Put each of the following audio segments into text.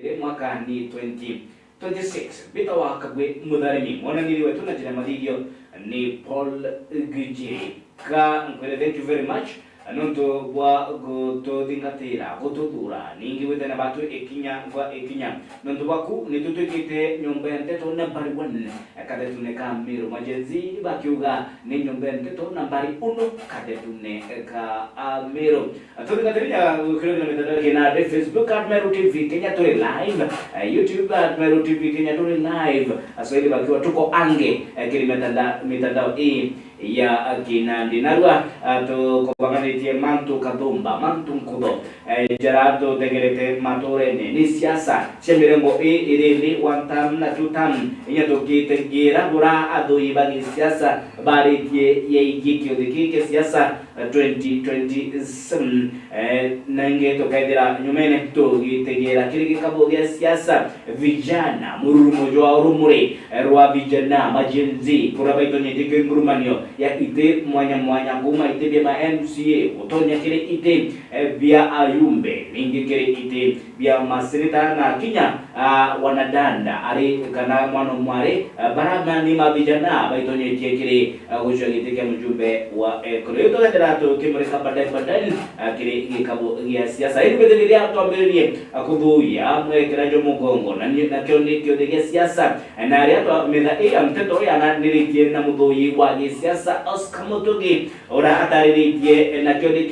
mwaka ni 2026 bita wa Kagwe Mutharimi mwananiri wetu na jina mathigio ni Paul Gijiri ka nkwere. Thank you very much nonto bwa gutothingatira gututhura ningi wetana batu ekinya nonto baku nitutukite nyomba ya nteto nambari 1 kadetune ka Miru majenzi bakiuga ni nyomba ya nteto nambari 1 kadetune ka Miru. Tuthingatira ukirona mitandao kina Facebook @Meru TV Kenya tuli live, YouTube @Meru TV Kenya tuli live, aswahili bakiwa tuko ange kili mitandao hii ya akina dinarwa to kobaganitie mantu kadumba mantu nkudo jarato tegerete matorene ni siasa chemirengo irili wantam na tutam inyato kitegira bura ado ibani siasa bari tie yeigikio dikike siasa 2027 nange to kaidira nyumene to gitegera kiriki kabogia siasa vijana murumo jwa rumure rwa vijana majenzi kurabaito nyetike ngurumanio ya ite mwanya nguma ite bia MCA utonya kile ite bia ayumbe mingi kile ite bia maseneta na Kenya wanadanda ari kana mwana mware barama ni mabijana baitonye kile ujo ite kama mjumbe wa koleto kadarato kimreka badai kile ikabo ya siasa ili bedelia tuambelie akubuya mwekerajo mugongo na kioni de siasa na ari ato meda mteto yana nilikie na mudoi wa siasa Oscar Mutugi ora ataririkie na kioni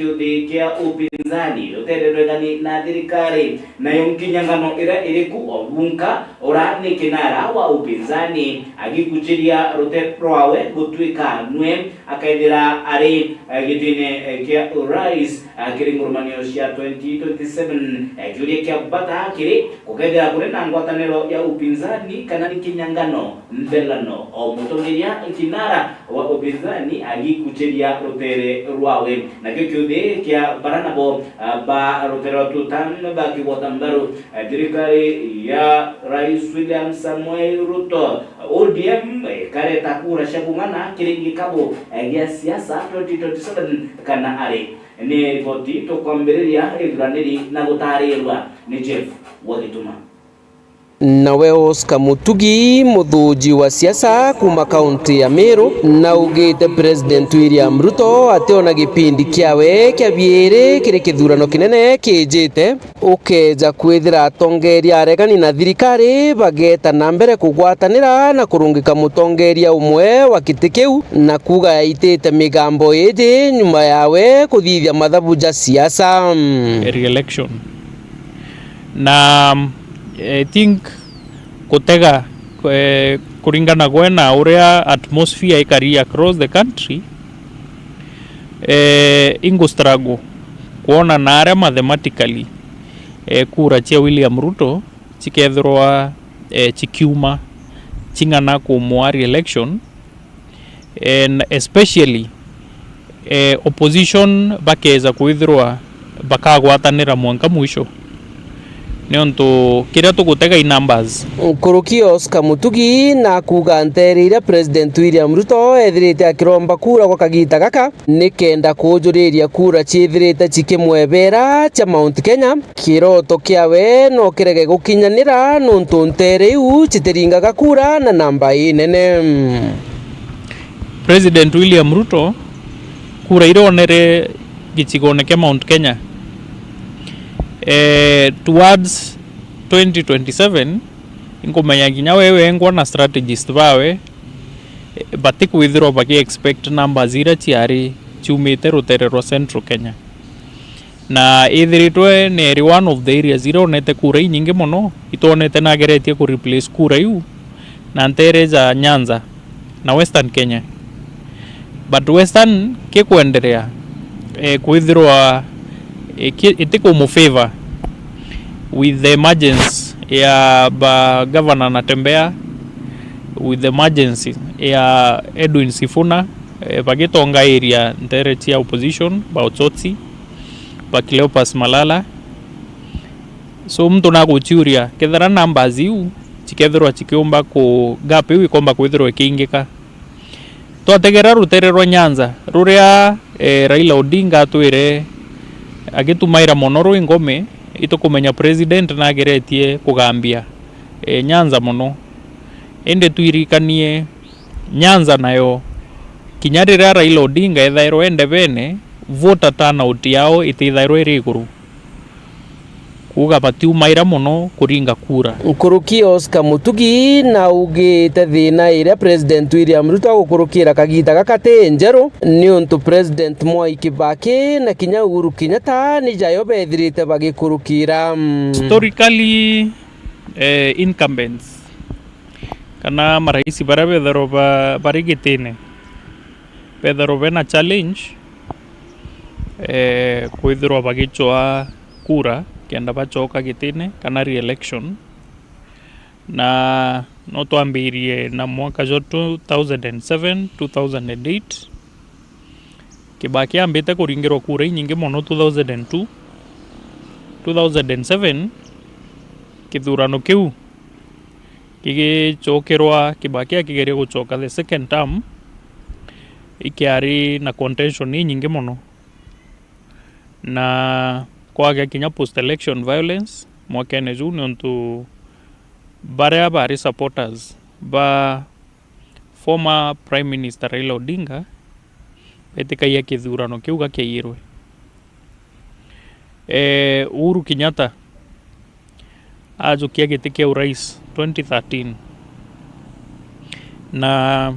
kia upinzani utereregani na dirikari na yonkinyangano iriku obunka ora ni kinara wa upinzani agikuchiria roteproawe gutwika nwe akaidira ari gitine kia urais kiringurmanio cia 2027 julie kia bata kiri kukaidira kure na ngwataniro ya upinzani kana ni kinyangano mbelano o mutongeria kinara wa upinzani agikuchiria rotere rwawe na kiude kia baranabo ba rotero tutan ba kiwotambaru dirikari ya Rais William Samuel Ruto ODM kare takura shagumana kiringi kabo ya siasa 2027 kana ari ni ripoti to kwambiria idraniri na gutarirwa ni Jeff Wagituma. Nawe Oscar Mutugi muthuji wa siasa kuma kaunti ya Meru na ugite President William Ruto ationa gipindi kiawe kia biere kire kithurano kinene kijite ukeja kwithira atongeria aregani na thirikari bageta na mbere kugwatanira na kurungika mutongeria umwe wa kiti kiu na kuga yaitite migambo iji nyuma yawe kuthithia mathabu ja siasa re-election na I think kutega kuringana gwena uria atmosphere ikari across the country ingo struggle kuona na aria mathematically kura cia William Ruto cikethirwa cikiuma cingana kumwa re-election and especially opposition bakeza kwithirwa bakagwatanira mwanka mwisho nionto kiria tugutega i numbers kuruki Oscar Mutugi na kuga nterire President William Ruto ethirite akiromba kura kwa kagita gaka nikenda kujuriria kura chithirite chikimwebera cha Mount Kenya kiroto kiawe no kirege gukinyanira nonto nteriu chitiringaga kura na namba inene. President William Ruto kura ironere gichigone kia Mount Kenya towards 2027 ingomenya nginya wewe ngwa na strategist bawe batikwithirwa baki expect numbers ira ciari ciumite rutere rwa Central Kenya na ithiritwe neri one of the areas ira onete kura nyingi muno itonete na geretie ku replace kura yu na ntereja Nyanza na Western Kenya but Western kikuendelea kwithirwa itiko mu favor with the emergency ya governor Natembea, with the emergency ya Edwin Sifuna bagitonga area ntere cia opposition Bautsotsi Cleopas Malala. So mtu na guchuria kethara numbers iu cikethirwa cikiumba ku gap iu ikomba kwithirwa ikingika twategera rutere rwa Nyanza ruria Raila Odinga atwire agitumaira mono rwingome itukumenya president nageretie kugambia Nyanza muno ende tuirikanie Nyanza nayo kinyarira Raila Odinga ethairwo ende bene voter turnout yao itithairwo iri iguru kuga batiumaira muno kuringa kura. Nkuruki Oscar Mutugi na ugite thina iria President William Ruto gukurukira kagita gakate njeru ni untu President Mwai Kibaki na kinya Uhuru Kenyatta ni jayo bethirite bagikurukira. Historically incumbents kana maraisi bara bethero barigitine bethero bena challenge kwithirwa bagichwa kura kenda bachoka gitine kana re-election na no twambirie na mwaka jo 2007 2008 Kibaki ambite kuringirwa kura nyingi muno 2002 2007 kithurano kiu gigichokerwa Kibaki akigeria guchoka the second term ikiari na contention nyingi muno na kwaga kinya post election violence mwakene juu nontu baria bari supporters ba former prime minister Raila Odinga betika ya kithurano kiu gakeirwe Uhuru Kenyatta ajukia gitikia urais 2013 na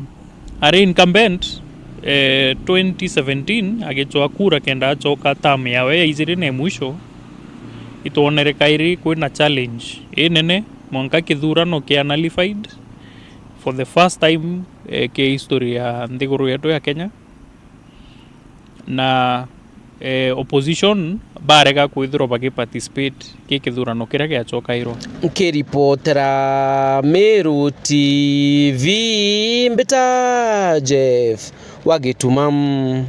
ari incumbent 2017 agichwa kura kenda achoka tamu yawe iziri ne mwisho ituonereka iri kwina challenge nene mwanka kithurano kia nullified for the first time ke history ya nthiguru yetu ya Kenya na opposition barega kwithirwa bagiparticipate ki kithurano kiria giachoka iro. Kiripotera Meru TV Mbita Jeff Wagitumam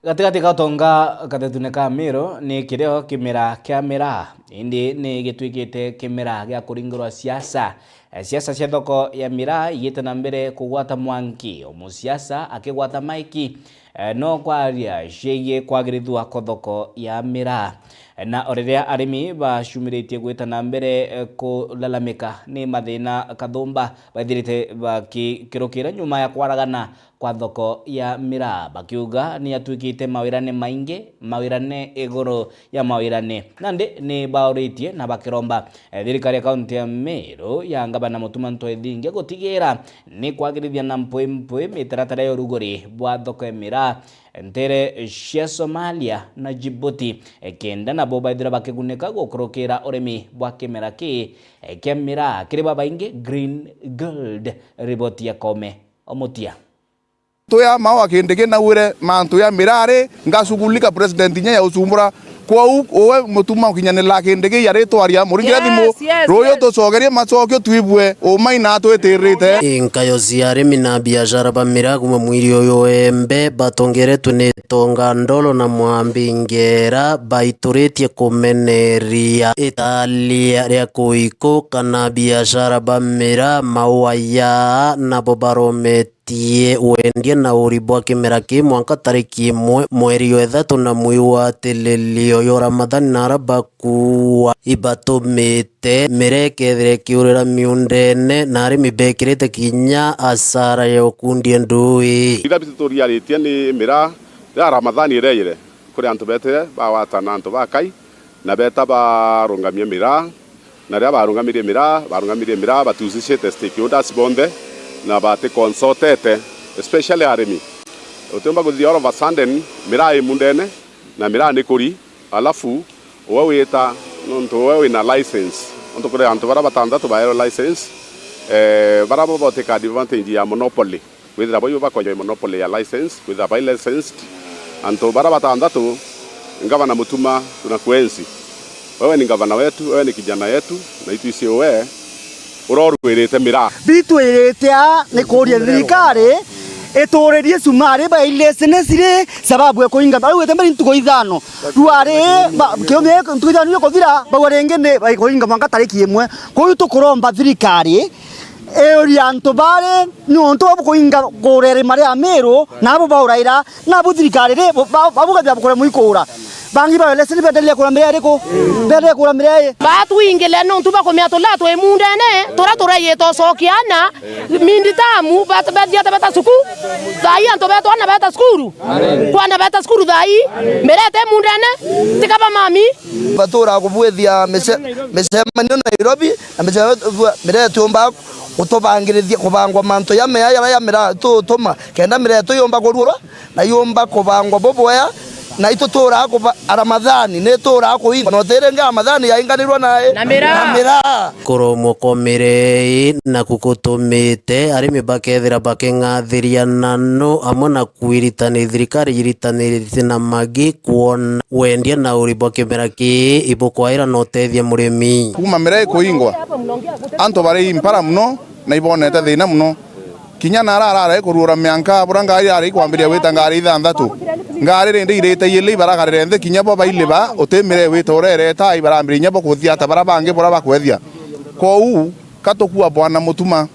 gatigati gatonga gatetune ka Meru ni kireo kimera kia mera indi ni gitwikite kimera gia kuringirwa siasa cia thoko ya mira igite na mbere kugwata mwanki omusiasa akigwata maiki no kwaria ciĩgie kwagĩrithwa thoko ya mira na oriria arimi bacumiritie gwita na mbere kulalamika ni mathina kathumba bathirite bakirukira nyuma ya kwaragana kwa thoko ya mira bakiuga ni atwikite mawirane maingi mawirane iguru ya mawirane nande ni bauritie na bakiromba thirikari kaunti ya Meru ya ngabana Mutuma Ntwethinge gutigira ni kwagirithia na mpwe mitaratara ya uruguri bwa thoko ya mira ntere cia Somalia na Djibouti kenda na boba ithira bakiguneka gukurukira urimi bwa kimera ki kia mira kiri babaingi Green Gold report ya Kome Omutia toya mawa kendege na wure mantu ya mirare ngasugulika president nya ya usumbura kwa owe Mutuma kinyanela kendege yare twaria muringira thimo royo to sogeria macokyo twibwe o maina twetirite inkayo ziare mina biashara ba miragu mwiri oyo embe batongere tunetonga ndolo na mwambingera baituretie kumeneria Italia ya kuiko kana biashara ba mira mawaya na bobaromete uendie na uribwa kimera ki mwanka tariki 1 mweri wa 3 na mwezi wa telelio yo Ramadhani na rabakuwa ibatumite merekethire kiurira miundene na ari mibekirite kinya asara ya ukundi ndui ithapitoria ritie ni mira ya Ramadhani ireyire kuri antu bete bawatana antu bakai na beta barungamia mira na ria barungamirie mira batuzishite stakeholders bonde na bate consultete especially arimi utemba guthi all of a sudden mira imundene na mira ni kuri alafu waweta nonto wewe na license onto kure anto bara batandatu ba license bara bote ka advantage ya monopoly with rabo yoba kwa monopoly ya license with a licensed anto bara batandatu ngavana Mutuma tunakuenzi wewe ni gavana wetu wewe ni kijana yetu na itu isio wewe urorwirite mira bitwirite ni kuria thirikari itorerie sumari ba ilesene sire sababu ekuinga ba wete mbere ntuko ithano ruare kiome ntuko ithano yo kuthira ba warengene ba ekuinga mwanga tariki 1 koyu tukuromba thirikari eri anto bare no nto abukuinga gorere mari amero nabo bauraira nabo thirikari re babuga bya bukore muikura bangi ba leseni bedelia kula mbere ko bede kula mbere batu ingele no tuba ko miato lato e mundene tora yeto sokiana minditamu badia tabata suku dai anto beto na beta skuru kwana beta skuru dai merete mundene tikaba mami batora kubwethia mesemanio Nairobi na merete omba utobangirithia kubangwa manto ya meya ya mera tuma kenda merete yomba kurura na yomba kubangwa boboya na itotora ko Ramadhani ne tora ko inga no terenga Ramadhani ya inganirwa nae na mera koromo komere na kukotomete arimi bakethira bakengathiria nano amona kuiritani thirikari iritanirite na magi kuona wendia na uribo kemera ki ibokwaira no tethia murimi kuma mera ko ingwa anto bare impara muno na ibonete thina muno kinya narara kurura mianka buranga ari kwambiria wita ngari thanthatu ngari rende irete yele ibaraga rende kinya bo baileba otemere wita orere ta ibarambiri nyabo kuthia tabara bange bora bakwethia kou katokua bwana mutuma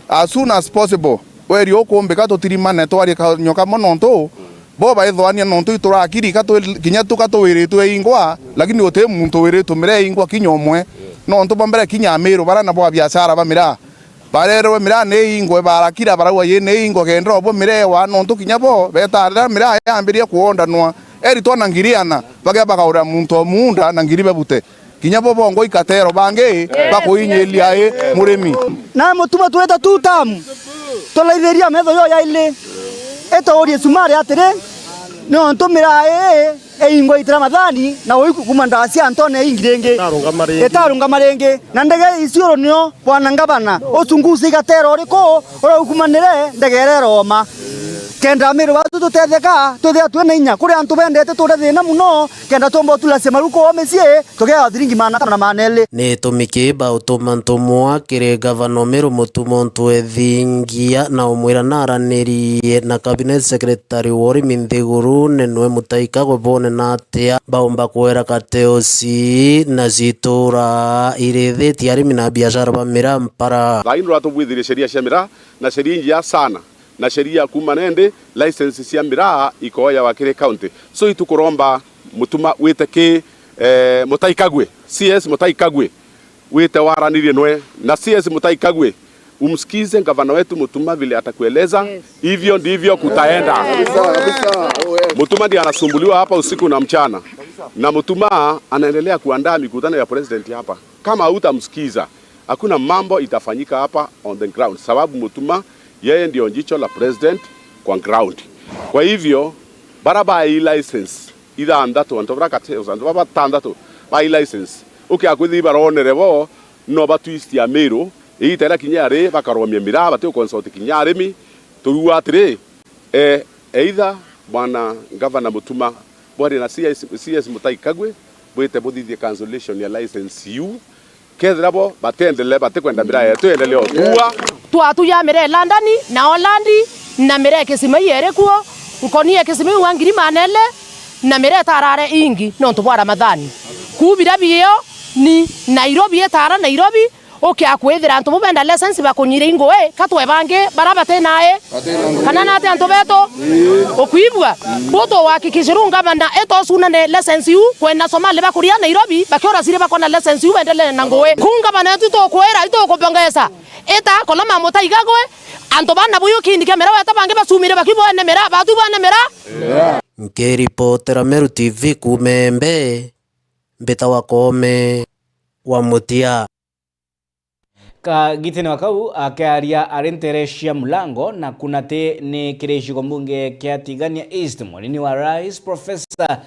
as soon as possible weri okombe katotirimane twari nyoka mononto bo baithwania nonto iturakiri kinya tukatowiritu ingwa lakini ote muntu wiritu mire ingwa kinyomwe nonto bambere kinya mero bara na bo biashara bamira barero mira ne ingwe barakira barawa ye ne ingo kendro bo mirewa nonto kinyabo betarira mira yambiria kuonda nwa eri tona ngiriana bage bakaura muntu munda na ngiribe bute kinyabo bongo ikatero bange bakoinyelia muremi na mutuma tueta tutam tolaitheria metho yo ya ile eto ori sumare atere no ntomira ingwa itira Ramadhani na oiku kumanda asia Antone ingirenge etarunga marenge na ndege isioro nio bwana ngabana osungusi gatero riko ora ukumanire ndegere Roma kenda mero watu tutetheka tuthia twena inya kuri antu bendete tuthina muno kenda tombo tulase maruko omesie tugea thiringi mana kana manele ne tomikiba utomantomwa kire gavana mero mutumonto ethingia na umwira naranirie na cabinet secretary wori Minthiguru nenwe mutaika gobone natia baomba kwera kateosi na zitora irithiti arimi na biashara bamira mpara laini watu bwithire sheria cia mira na sheria njia sana na sheria kuma nende license cia miraa ikoya wakire county so itukuromba mutuma witeke Mutaikagwe CS Mutaikagwe wite waranirie nwe na CS Mutaikagwe umsikize gavana wetu Mutuma vile atakueleza hivyo ndivyo kutaenda. Mutuma ndiye anasumbuliwa hapa usiku na mchana na Mutuma anaendelea kuandaa mikutano ya president hapa. Kama hutamsikiza hakuna mambo itafanyika hapa on the ground, sababu Mutuma yeye ndio jicho la president kwa ground. Kwa hivyo baraba hii license ida andatu antobra kate usando baba tandatu by license akwithi baronere bo no batwist ya mero itera kinyare bakaromia mira bate consult kinyare mi tuwa atire either bwana governor Mutuma bori na CS Mutaikagwe bwete bodithie cancellation ya license you ketherabo batendele batekwenda mira yetu endelea tuwa twatu ya mire landani na Holandi na mire kesima yere kuo ukonie kesima wangiri manele na mire tarare ingi no tubwa Ramadhani kubira biyo ni Nairobi etara Nairobi akwethira antu mubenda license bakunyire ingo katwe bange barabate nae kana nate antu beto okuibwa boto wakikishirunga banda eto suna ne license yu kwenda Somalia bakuria Nairobi bakiora sire bakona license yu endele na ngoe kunga bana tu to kwera ito kopangesa eta kolama Mutaikagwe antu bana buyu kindi kamera weta bange basumire bakibo ene mera batu bana mera Nkiripotera Meru TV kumembe mbeta wakome wa mutia ka gitene wakau akaria arenteresha mulango na kunate ni kireshi kombunge kia Tigania East mwini wa Rais Professor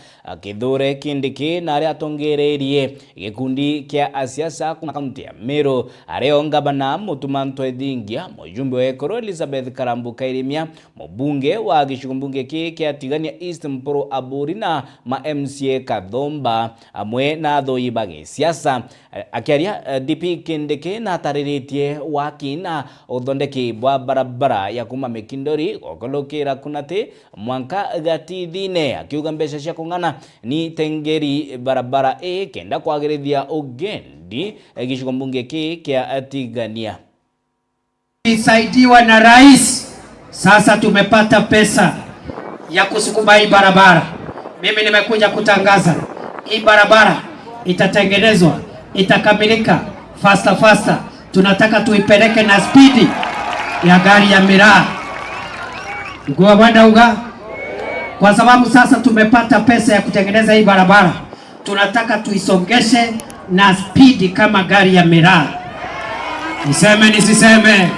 Kithure Kindiki na ari atongererie gikundi kia asiasa kuna kaunti ya Meru areonga bana Mutuma Ntwethingia mujumbe wa Ekoro Elizabeth Karambuka Irimia mbunge wa gishikumbunge kia Tigania East Mporo Aburi na ma MCA Kathomba amwe na thoi bagi siasa akiaria DP Kindiki na tariritie wakina uthondeki bwa barabara ya kuma Mikindori okolokera kunate mwanka gatithine akiuga mbeca cia kungana ni tengeri barabara kenda kwagirithia ugendi gicigo mbunge kia Tigania. Isaidiwa na rais, sasa tumepata pesa ya kusukuma hii barabara. Mimi nimekuja kutangaza hii barabara itatengenezwa, itakamilika faster. Tunataka tuipeleke na spidi ya gari ya miraa. Ngua bwana uga. Kwa sababu sasa tumepata pesa ya kutengeneza hii barabara, tunataka tuisongeshe na spidi kama gari ya miraa. Niseme nisiseme?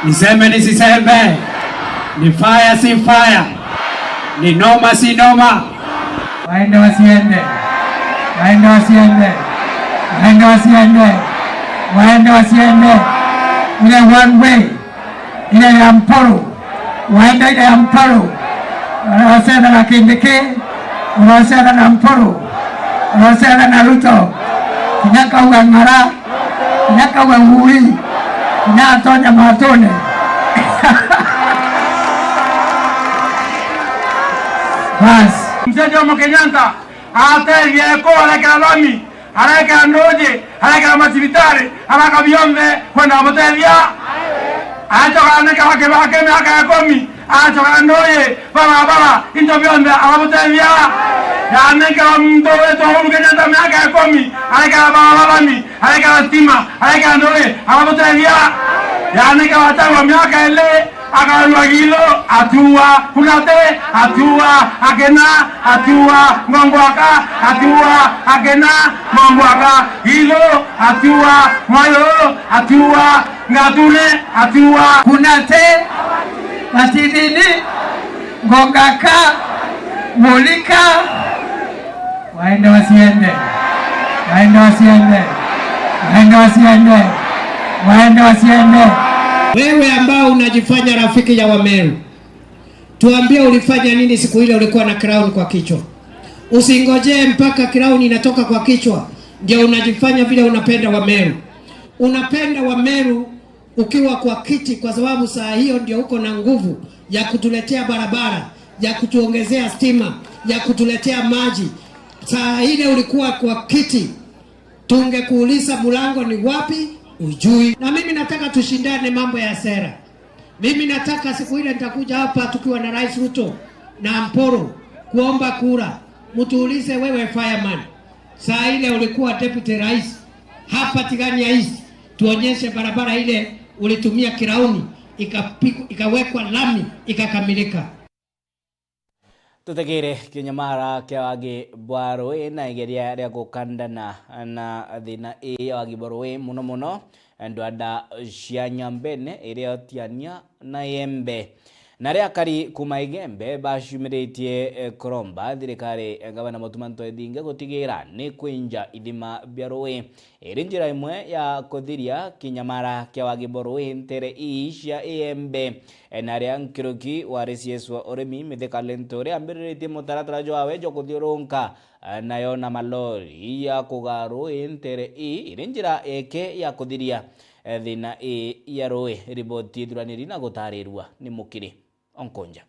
Niseme nisiseme? Ni fire si fire? Ni noma si noma? Waende wasiende? Waende wasiende? Waende wasiende? Waende wasiende? Ile one way, ile ya Mporo, waende ile ya Mporo. Wanawasema na Kindiki, wanawasema na Mporo, wanawasema na Ruto. Kinyaka uwe Ng'ara, kinyaka uwe Ngui, kinyaka Tonya Matone. Bas. Mzee Jomo Kenyatta, ate yeko aleka lami, aleka ndoje, aleka masibitari, aleka biyombe, kwenda motevia. Acho kaneka wake miaka ya 10. Acho kandoye, baba, into biyombe, alamotevia. Yaneka mto wetu Uhuru Kenyatta miaka ya 10, aleka baba lami, aleka stima, aleka ndoye, alamotevia. Yaneka watawa miaka ile. Akalwa hilo atua kunate atua agena atua ngongwaka atua agena ngongwaka hilo atua mayo atua ngatune atua kunate matidini ngongaka mulika. Waende wasiende? Waende wasiende? Waende wasiende? Waende wasiende? Wewe ambao unajifanya rafiki ya Wameru, tuambie ulifanya nini siku ile ulikuwa na crown kwa kichwa? Usingojee mpaka crown inatoka kwa kichwa ndio unajifanya vile unapenda Wameru. Unapenda Wameru ukiwa kwa kiti, kwa sababu saa hiyo ndio uko na nguvu ya kutuletea barabara, ya kutuongezea stima, ya kutuletea maji. Saa ile ulikuwa kwa kiti, tungekuuliza mlango ni wapi, ujui. Na mimi nataka tushindane mambo ya sera. Mimi nataka siku ile nitakuja hapa tukiwa na Rais Ruto na Mporo kuomba kura. Mtuulize wewe fireman, saa ile ulikuwa deputy rais hapa Tigania East, tuonyeshe barabara ile ulitumia kirauni ikawekwa lami ikakamilika. Tutegere kinyamara kia wagi Bwarwe na igeria ria gukandana na thina iyo wagi Bwarwe muno ndwanda cia Nyambene iria tiania na Yembe na ria kari kuma Igembe bashumiritie Koromba thirikari gavana Mutumanto Edinge gutigira ni kwinja ithima Bwarwe iri njira imwe ya kuthiria kinyamara kia wagi Bwarwe ntere cia Yembe na ria Nkiruki warisieswa urimi Mithika Linturi ambiritie mutaratara jwawe jo kuthiurunka nayo na malori ya kugaru ntere iri njira eke ya kuthiria thina ya Rũĩ. Riboti ithuranĩri na gũtarĩrua nĩ Mũkiri Onkonja.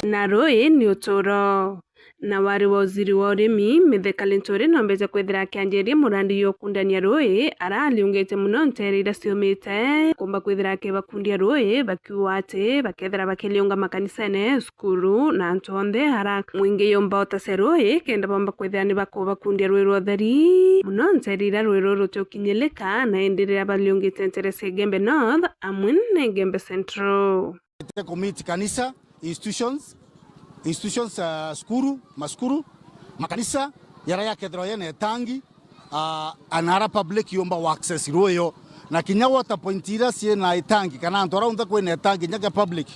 Na Rũĩ nĩ ũtũũro na wari wa uziri wa urimi Mithika Linturi nombeze kwethira kianjirie murandi yo kundania Rũĩ araliungite muno nteri ira ciumite kumba kwethira ke bakundia Rũĩ bakiwa ati bakethira bakeliunga makanisane skuru na ntonde hara mwingi yomba otase Rũĩ kenda bomba kwethira ni bakundia Rũĩ rwa theri muno nteri ira Rũĩ rũrũ tukinyeleka na endelea baliungite nterese Gembe North amwine Gembe Central. Komiti kanisa institutions skuru makanisa yara yake droyene tangi anara public yomba wa access royo na kinyawa ta pointira sie na itangi kana antora unda ko ne tangi nyaga public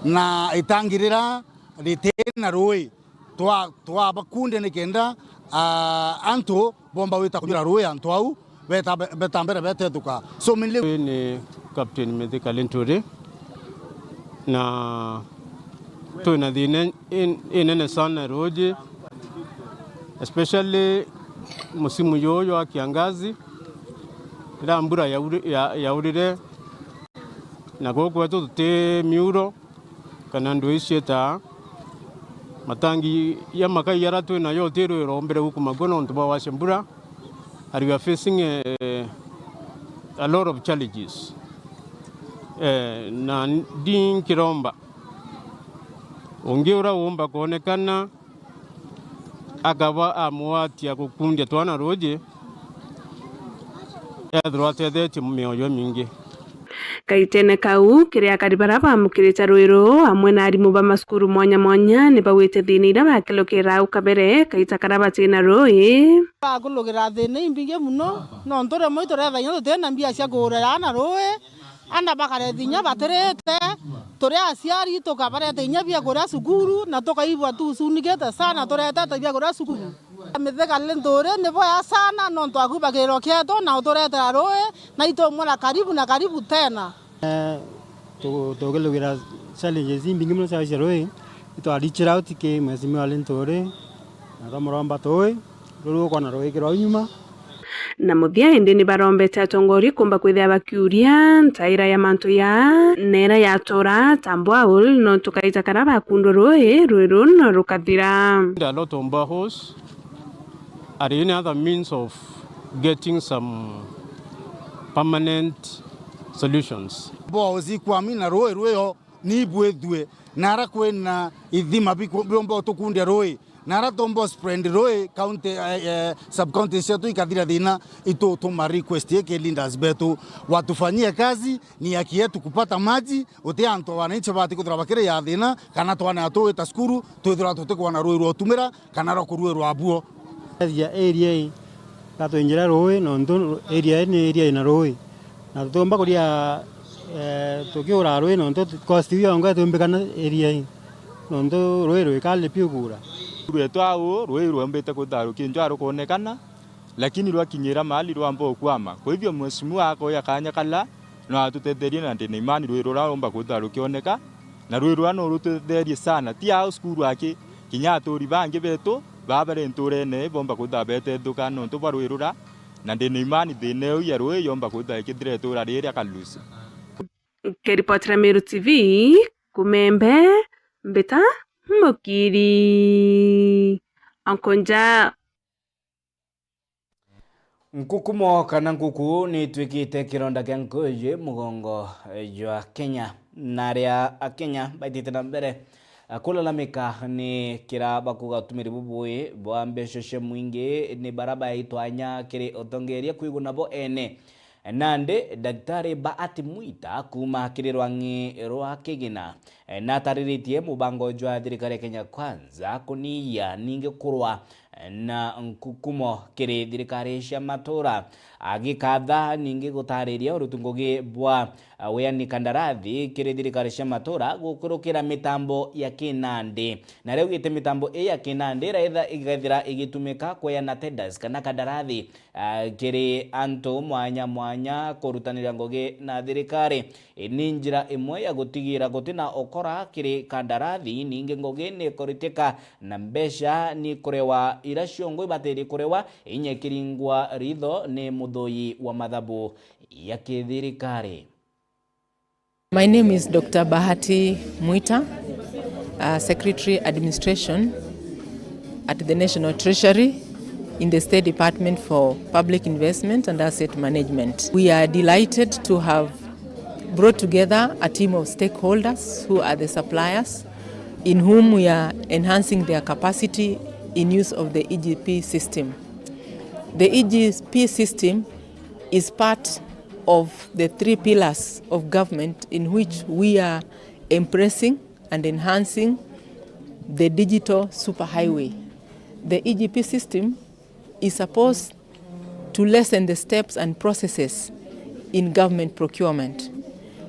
na itangirira ritena Rũĩ twa bakunde ne kenda anto bomba wita kujira Rũĩ anto au betambera betetuka so minle ni Captain Mithika Linturi na tuna dhine inene sana Rũĩ especially musimu yoyo wa kiangazi ila mbura yaurire na goko wetu tute miuro kana ndo isieta matangi ya makai yara tuna yo tero rombere huku magono ntuba wa shambura are we facing a lot of challenges na din Kiromba ungi ura umba kuonekana akaba amuatia kukundia twana roje ethirwa atethetie mioyo mingi. Kaitene kau kiria karibara bamukirite rwiro hamwe na arimu ba masukuru mwanya mwanya ni bawite thini ira bakilukira ukabere kaita karabati na rui bakulugira thini imbinge muno no ntore moi tore thanya tutena mbia cia kurera na rui anda bakare thinya baterete tore aciari tukabarete inya bia kura sukuru na tukaibwa tu sunikete sana torete bia kura sukuru mitheka lentore ne boya sana no twakuba kiro kieto na utorete rui na ito mwana karibu tena tugelugira challenges imbingi muno cia rui to reach out ke mheshimiwa lentore na kamuromba toi ruru kona rui kiro nyuma na muthia indi ni barombete atongori kumba kwithia bakiuria ntaira ya mantu ya nera ya tora tamboaul no tukaita karaba kundu ruru no rukathira. A lot of boreholes are any other means of getting some permanent solutions. Bozi kwamina roi ni bwethwe nara kwena ithima biombo tukundia roi nara tombo spread roi county sub county yetu ikathira thina ito tuma request yake Lindas betu watufanyie kazi ni haki yetu kupata maji utianto wananchi bati kuthira bakire ya thina kana twana atu eta skuru twithira tutikwa na roi rotumira kana rokurwe rwabuo area gato injira roi no ndo area ni area ina roi na tutomba kuria tukiura roi no ndo cost yonga tumbikana area no ndo roi kale piugura rwetu au roi rwambete kutharukia njaro kuonekana lakini rwakinyira mahali rwamba kwama. Kwa hivyo mheshimiwa wako yakanya kala no atutetherie na ndina imani roi ruromba kutharukia oneka na roi rwano rutetherie sana ti au skuru yake kinyatori bangi betu babare nturene bomba kuthabete dukano ntuba roi rura na ndina imani thine ya roi yomba kuthakithire tura riri akalusi. Keripotera Meru TV kumembe mbeta mukiri ankonja nkukumo kana nkuku ni twikite kironda kya nkoje mugongo jwa Kenya naria Kenya baitite na mbere kulalamika ni kira bakuga tumiri bubui bwa mbeshoshe mwingi ni baraba itwanya kiri otongeria kuiguna bo ene nande Daktari Bahati Mwita kuma kirirwangi rwa Kigina na tariritie mubango jwa thirikari Kenya Kwanza kuniya ninge kurwa na nkukumo kiri thirikari cia matura agikatha ninge gutariria urutungugi bwa weani kandarathi kiri thirikari cia matura gukurukira mitambo ya kinandi na riu gite mitambo ya kinandi raitha igathira igitumika kweana tenders kana kandarathi kiri antu mwanya kurutanira ngogi na thirikari ni njira imwe ya gutigira gutina okora kiri kandarathi ninge ngogi ni kuritika na mbesha ni kurewa iracio ngoi bateri kurewa inyekiringwa ritho ni mudhoi wa madhabu ya kithirikari. My name is Dr. Bahati Mwita, Secretary Administration at the National Treasury in the State Department for Public Investment and Asset Management. We are delighted to have brought together a team of stakeholders who are the suppliers in whom we are enhancing their capacity in use of the EGP system. The EGP system is part of the three pillars of government in which we are embracing and enhancing the digital superhighway. The EGP system is supposed to lessen the steps and processes in government procurement.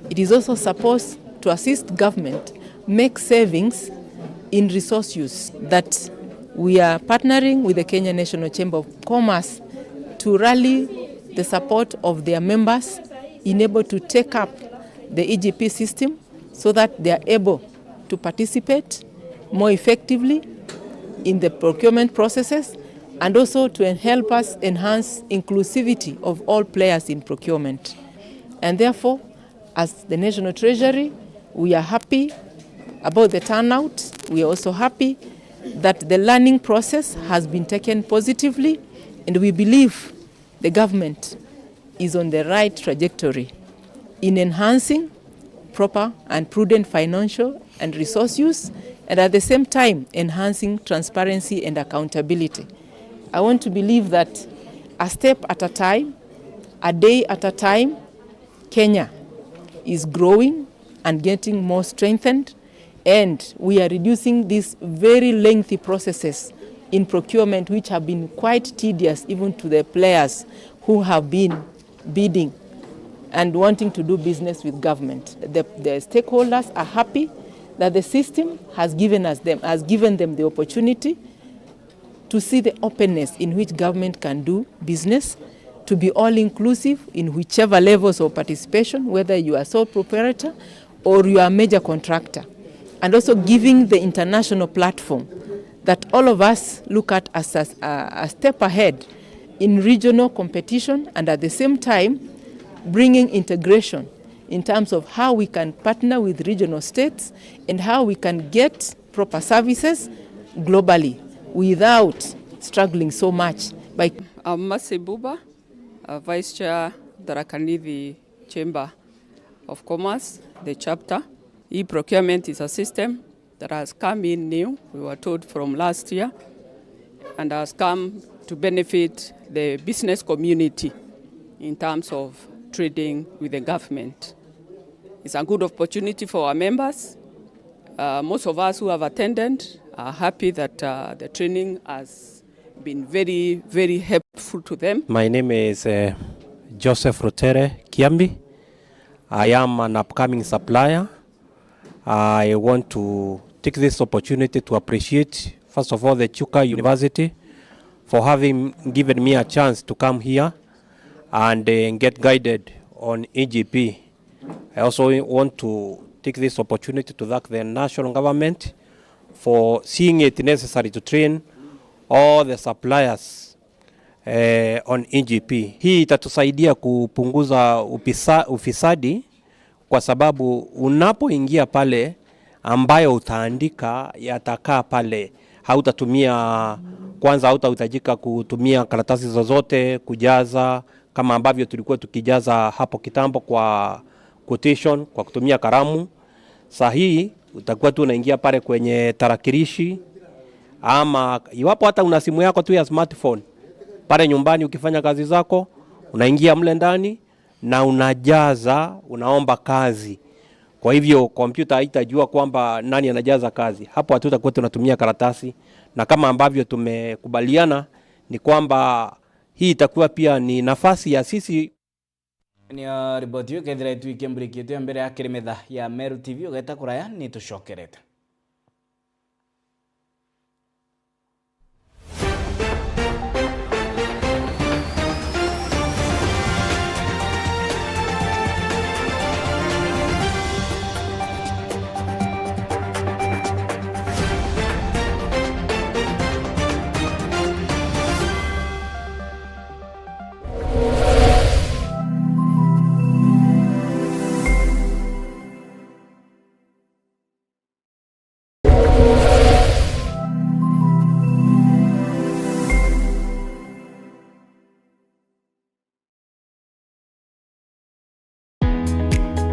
It is also supposed to assist government make savings in resource use. That we are partnering with the Kenya National Chamber of Commerce to rally the support of their members in able to take up the EGP system so that they are able to participate more effectively in the procurement processes and also to help us enhance inclusivity of all players in procurement. And therefore, as the National Treasury, we are happy about the turnout. We are also happy that the learning process has been taken positively, and we believe the government is on the right trajectory in enhancing proper and prudent financial and resource use, and at the same time enhancing transparency and accountability. I want to believe that a step at a time, a day at a time, Kenya is growing and getting more strengthened, and we are reducing these very lengthy processes in procurement which have been quite tedious even to the players who have been bidding and wanting to do business with government. The stakeholders are happy that the system has given them the opportunity to see the openness in which government can do business, to be all-inclusive in whichever levels of participation, whether you are sole proprietor or you are a major contractor, and also giving the international platform that all of us look at as a step ahead in regional competition, and at the same time bringing integration in terms of how we can partner with regional states and how we can get proper services globally without struggling so much. I'm Mercy Buba, Vice Chair, Tharaka Nithi Chamber of Commerce, the chapter. E-procurement is a system that has come in new, we were told from last year, and has come to benefit the business community in terms of trading with the government. It's a good opportunity for our members. Most of us who have attended are happy that the training has been very, very helpful to them. My name is Joseph Rutere Kiambi. I am an upcoming supplier. I want to take this opportunity to appreciate, first of all, the Chuka University for having given me a chance to come here and get guided on EGP. I also want to take this opportunity to thank the national government for seeing it necessary to train all the suppliers on EGP. Hii itatusaidia kupunguza ufisadi kwa sababu unapoingia pale ambayo utaandika yatakaa pale. Hautahitajika kutumia karatasi zozote kujaza kama ambavyo tulikuwa tukijaza hapo kitambo kwa quotation kwa kutumia karamu. Sahihi utakuwa tu unaingia pale kwenye tarakilishi, ama iwapo hata una simu yako tu ya smartphone pale nyumbani ukifanya kazi zako, unaingia mle ndani na unajaza, unaomba kazi. Kwa hivyo kompyuta haitajua kwamba nani anajaza kazi. Hapo hatutakuwa tunatumia karatasi, na kama ambavyo tumekubaliana ni kwamba hii itakuwa pia ni nafasi ya sisi. Ni riboti yo kethira tuike mbiriki yetu ya mbere ya Kirimetha ya Meru TV ugeta kuraya ni tushokerete.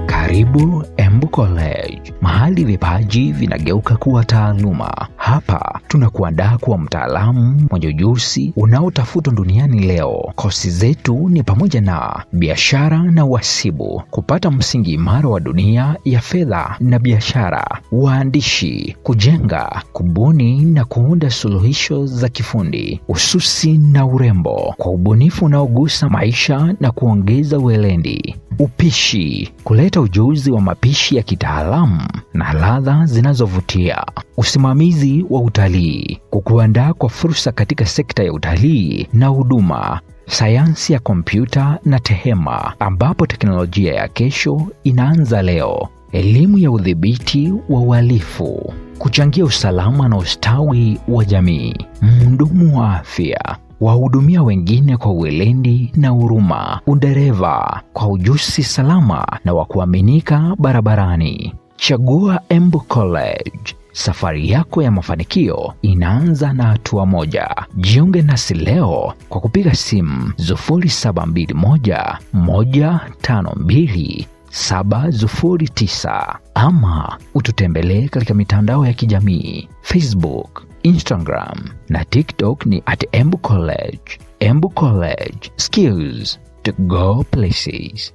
Karibu Embu College, mahali vipaji vinageuka kuwa taaluma. Hapa tunakuandaa kuwa mtaalamu mwenye ujuzi unaotafutwa duniani leo. Kozi zetu ni pamoja na biashara na uhasibu, kupata msingi imara wa dunia ya fedha na biashara, uandishi, kujenga, kubuni na kuunda suluhisho za kifundi, ususi na urembo kwa ubunifu unaogusa maisha na kuongeza weledi, upishi, kuleta ujuzi wa mapishi ya kitaalamu na ladha zinazovutia, usimamizi wa utalii, kukuandaa kwa fursa katika sekta ya utalii na huduma, sayansi ya kompyuta na tehema ambapo teknolojia ya kesho inaanza leo, elimu ya udhibiti wa uhalifu, kuchangia usalama na ustawi wa jamii, mhudumu wa afya, wahudumia wengine kwa weledi na huruma, udereva kwa ujuzi salama na wa kuaminika barabarani. Chagua Embu College. Safari yako ya mafanikio inaanza na hatua moja. Jiunge nasi leo kwa kupiga simu 0721 152 0709 ama ututembelee katika mitandao ya kijamii Facebook, Instagram na TikTok ni @embu-college. Embu College, skills to go places.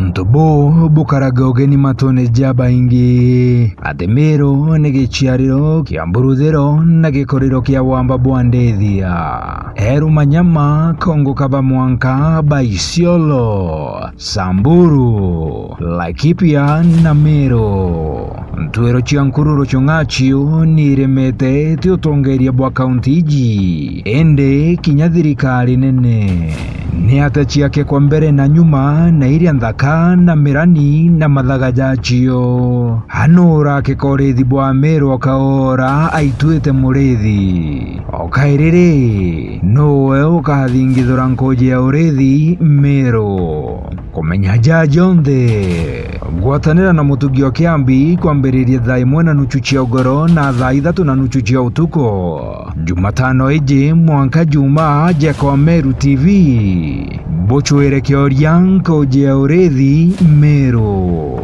Ntobo bukaraga ogeni matone jaba ingi atemero negechiariro kiamburudero na gikoriro kia wamba bwandethia eru manyama kongo kaba mwanka Baisiolo Samburu Laikipia na Meru ntwero chiankururo chongachio niremete tiotongeria bwa kaunti iji ende kinya thirikari nene ni atachiake kwa mbere na nyuma na iria nthaka na mirani na mathaga jachio hanura kikorethi bwa Meru okaora aituite murithi okairiri nowe ukathingithura nkoje ya urithi Meru kumenya jajonthe gwatanira na mutugio Kiambi kwambiriria thaa 1:30 cia ugoro na thaa 3:30 cia utuko Jumatano iji mwanka juma Jeko Meru TV bochwere kioria nkoje ya urithi Meru.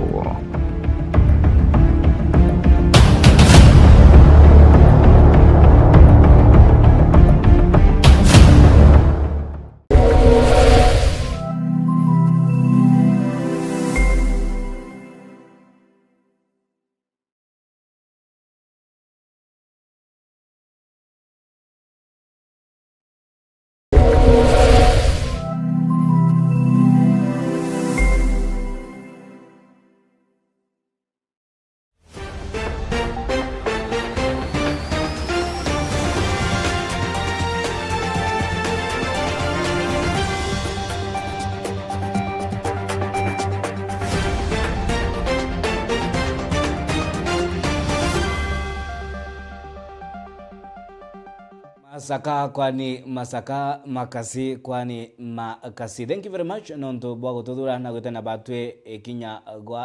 Masaka kwani masaka makasi kwani makasi. Thank you very much nonto bwa gutudura na gutena batwe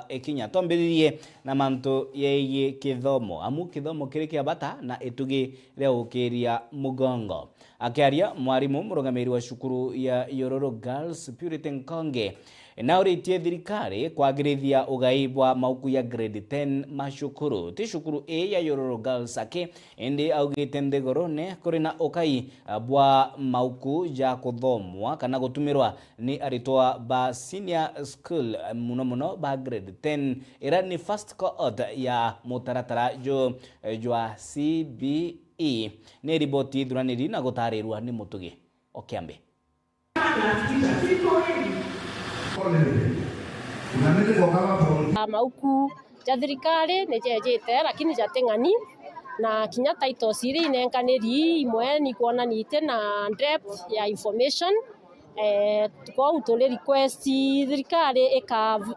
ekinya tombiririe na manto yeye kithomo amu kithomo kiri kia bata na etugi leo ukiria mugongo akiaria mwarimu murongamiri wa shukuru ya Yororo Girls Puritan Konge na uritie thirikari kwagirithia ugaibwa mauku ya grade 10 mashukuru ti shukuru ya Yororo Girls ake ende augite nthigorone kuri na ukai bwa mauku ja kuthomwa kana gutumirwa ni aritwa ba senior school muno ba grade 10 ira ni first cohort ya mutaratara jwa CBE ni riboti dhuraniri na gutarirwa ni mutugi Okiambe. Mauku ja thirikari ni jejete lakini jateng'ani na kinya title siri inenkaniri imwe ni kuona nite na depth ya information kwa utole request thirikari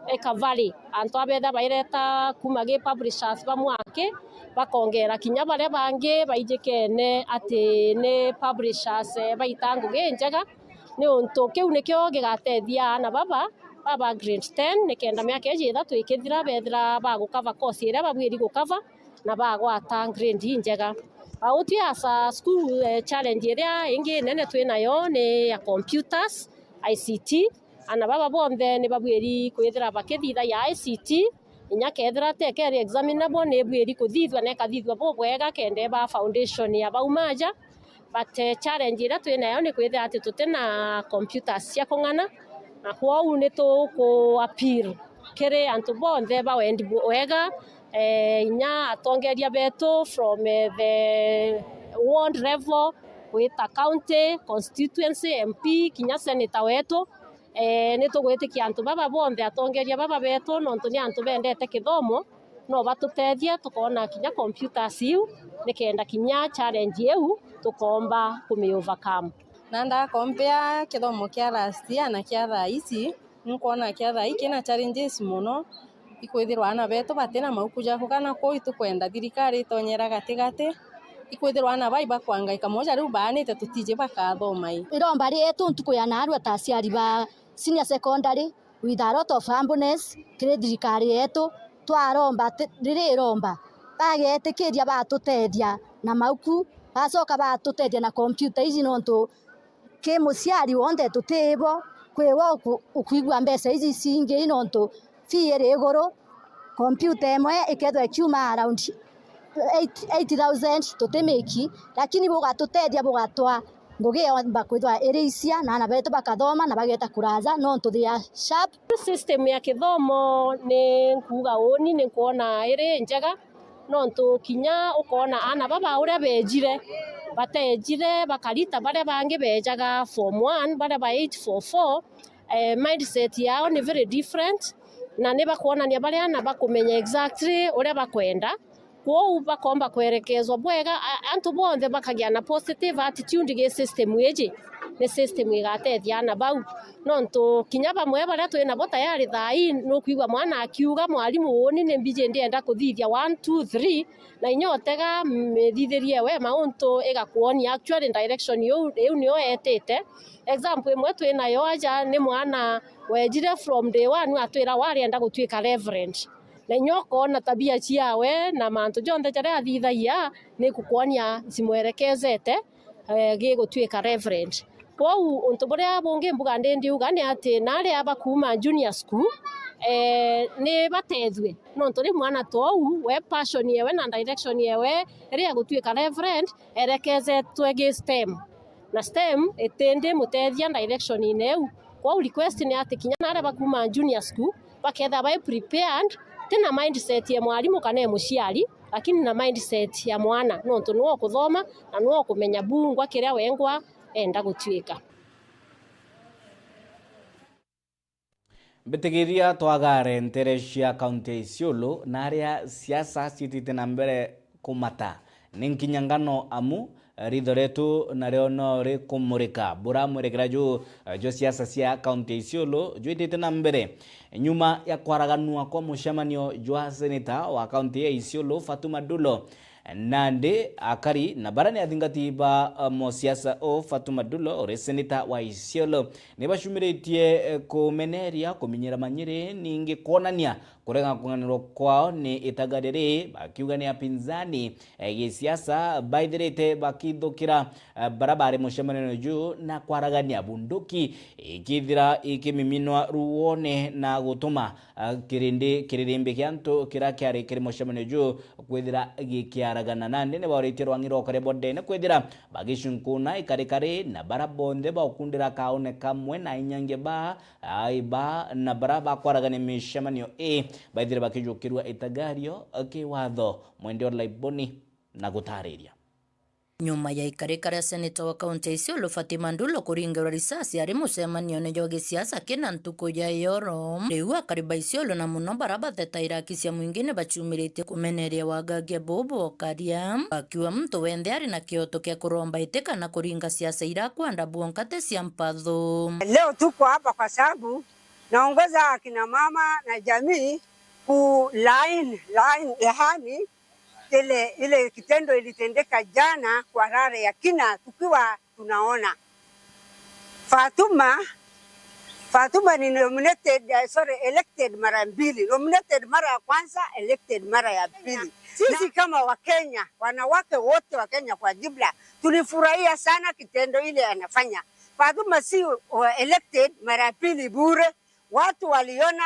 ekavari antu abetha baireta kumage publishers bamwake bakongera kinya bare bange baijekene ati ne publishers baitanguge njega ni untu kiu nikio gigatethia na baba grade 10 nikenda miaka ejitha twikithira bethira bagukava course ira babwiri gukava na bagwata grade njega auti asa school challenge ira ingi nene twinayo ni ya computers ICT ana baba bonthe ni babwiri kwithira bakithitha ya ICT inya kethira tekeri examinable ni bwiri kuthithwa na kathithwa bobwega kende ba foundation ya baumaja but challenge ira twinayo ni kwithira ati tutena computers cia kung'ana na kwau ni tuku appeal kere antu bonthe bawendi wega inya atongeria betu from the ward level with county constituency MP kinya senator wetu ni tugwitikia antu baba bonthe atongeria baba betu nontu ni antu bendete kithomo no batutethia tukona kinya computers iu nikenda kinya challenge eu tukomba kumi overcome. Nanda compare kithomo kia last year na kia thaa ici nkuona kia thaa iki na challenges muno ikwithirwa ana betu batena maukuja kugana ko itukwenda thirikari tonyera gatigati ikwithirwa ana bai bakwangaika moja riu baanite tutije bakathomai iromba rietu ntukuyana aru ataciari ba senior secondary with a lot of humbleness kire thirikari yetu twaromba riri romba bagetikiria batutethia na mauku bacoka batutethia na computer ici nontu ke muciari wonde tutibo kwiwo ukuigua mbeca ici cingi nontu fee iri iguru computer imwe ikethwa kiuma around 80,000 tutimiki lakini bugatutethia bugatwa ngugi yomba kwithwa iri cia na ana betu bakathoma na bageta kuraja nontu thia sharp. System ya kithomo ni kuga uni ni kuona iri njega nontu kinya ukona ana baba uria bejire batejire bakarita bare bangi bejaga form 1 bare ba 844 mindset yao ni very different na ne bakuonania bare ana bakumenya exactly uria bakwenda kwou bakomba kwerekezwa bwega antu bonthe bakagia na positive attitude ge system yeji ne system igatethia na bau nontu kinya bamwe bare twina bo tayari thai no kuigwa mwana akiuga mwalimu woni ne mbije ndienda kuthithia 1 2 3 na inyotega methithirie we mauntu igakuonia actually direction eu nio etete example imwe twina yo aja ni mwana wejire from day 1 atwira warienda gutwika reverend na nyoko na tabia ciawe na mantu jonthe jaria athithagia ni kukuonia cimwerekezete gigutwika reverend kwou untu buria bungi mbuga ndiuga ni ati nari abakuma junior school ni batethwe nontu ri mwana tou we passion yewe na direction yewe ria gutwika reverend erekezetwe gi STEM na STEM etende mutethia direction ineu kwou request ni ati kinya nari abakuma junior school baketha bai prepared tena mindset ya mwalimu kana muciari lakini na mindset ya mwana nontu nuo kuthoma na nuo kumenya bungwa kiria wengwa enda gutwika. Mbitigiria twagare nterecia kaunti Isiolo na aria siasa citite na mbere kumata ni nkinyangano amu ritho retu nario no ri kumurika buramurikira jo siasa cia kaunti Isiolo jwitite na mbere nyuma ya kwaraganua kwa mushamanio jwa senator wa kaunti ya Isiolo Fatuma Dulo nande akari na barani athingati ba siasa o Fatuma Dulo ore senator wa Isiolo ne bashumiretie kumeneria kuminyira manyire ningi kuonania kurega kunganiro kwao ni itagadere bakiuga ni apinzani gisiasa baithirite bakithukira barabara mushamanio juu na kwaragania bunduki ikithira ikimiminwa ruone na gutuma kiririmbi kianto kirakiari kiri mushamanio juu kwithira gikiaragana nande ne baurite rwangiro kare bodene kwithira bagishunkuna ikarikare na barabonde bakundira kaone kamwe na inyange ba aiba na baraba kwaragania mishamanio baithire bakijukirwa itagario kiwatho mwende olaiboni na gutariria nyuma ya ikarikara senator wa kaunti ya Isiolo Fatuma Dulo kuringerwa risasi ari mucemanio ne joge siasa kina ntuko ya yoro riu akariba Isiolo na muno baraba thetairaki cia mwingine bachumirite kumeneria wagagia bobo karia akiwa mtu wende ari na kioto kia kuromba iteka na kuringa siasa irakwanda buonkate cia mpatho. Leo tuko hapa kwa sababu naongoza akina mama na jamii ku line ile kitendo ilitendeka jana kwa rare ya kina tukiwa tunaona Fatuma ni elected mara mbili, nominated mara ya kwanza, elected mara ya pili. Sisi kama Wakenya, wanawake wote wa Kenya kwa jumla, tulifurahia sana kitendo ile anafanya. Fatuma si elected mara ya pili bure, watu waliona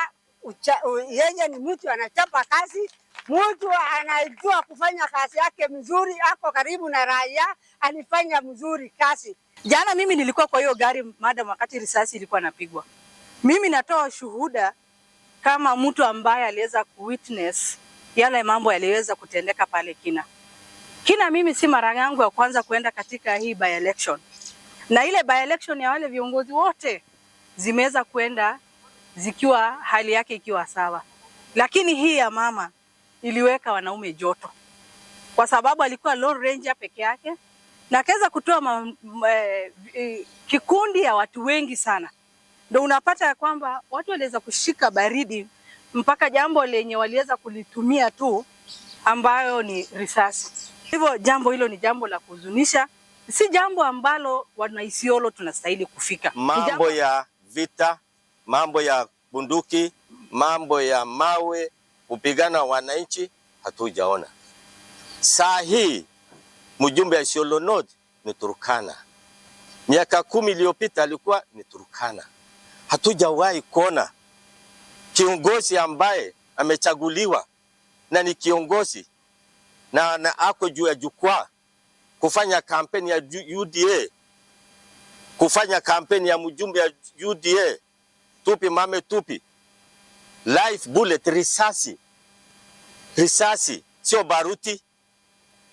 yeye ni mtu anachapa kazi, mtu anajua kufanya kazi yake mzuri, ako karibu na raia, alifanya mzuri kazi. Jana mimi nilikuwa kwa hiyo gari madam wakati risasi ilikuwa napigwa. Mimi natoa shuhuda kama mtu ambaye aliweza kuwitness yale mambo yaliweza kutendeka pale Kina mimi si mara yangu ya kwanza kuenda katika hii by election. Na ile by election ya wale viongozi wote zimeweza kwenda zikiwa hali yake ikiwa sawa. Lakini hii ya mama iliweka wanaume joto. Kwa sababu alikuwa Lone Ranger peke yake na akaweza kutoa kikundi ya watu wengi sana. Ndio unapata ya kwamba watu waliweza kushika baridi mpaka jambo lenye waliweza kulitumia tu ambayo ni risasi. Hivyo jambo hilo ni jambo la kuhuzunisha, si jambo ambalo wana Isiolo tunastahili kufika. Mambo ya vita, mambo ya bunduki, mambo ya mawe, kupigana wananchi hatujaona. Saa hii mjumbe ya Isiolo North ni Turkana. Miaka 10 iliyopita alikuwa ni Turkana. Hatujawahi kuona kiongozi ambaye amechaguliwa na ni kiongozi na ako juu ya jukwaa kufanya kampeni ya UDA, kufanya kampeni ya mjumbe ya UDA, tupi mame tupi, live bullet, risasi sio baruti,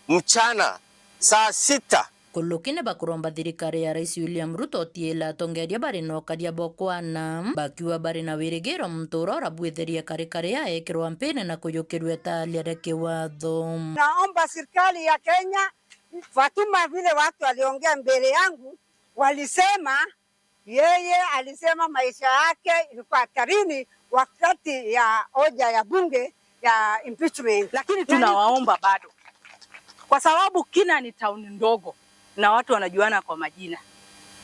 mchana saa 6. Kulukine bakuromba thirikari ya Rais William Ruto tiela tongeria bari no kadia bokwana bakiwa bari na wirigiro mturora bwitheria karikari ya ekirwa mpene na kuyukirwe talia kiwatho. Naomba serikali ya Kenya, Fatuma vile watu waliongea mbele yangu walisema yeye alisema maisha yake ilikuwa hatarini wakati ya hoja ya bunge ya impeachment, lakini tunawaomba bado, kwa sababu Kina ni tauni ndogo na watu wanajuana kwa majina.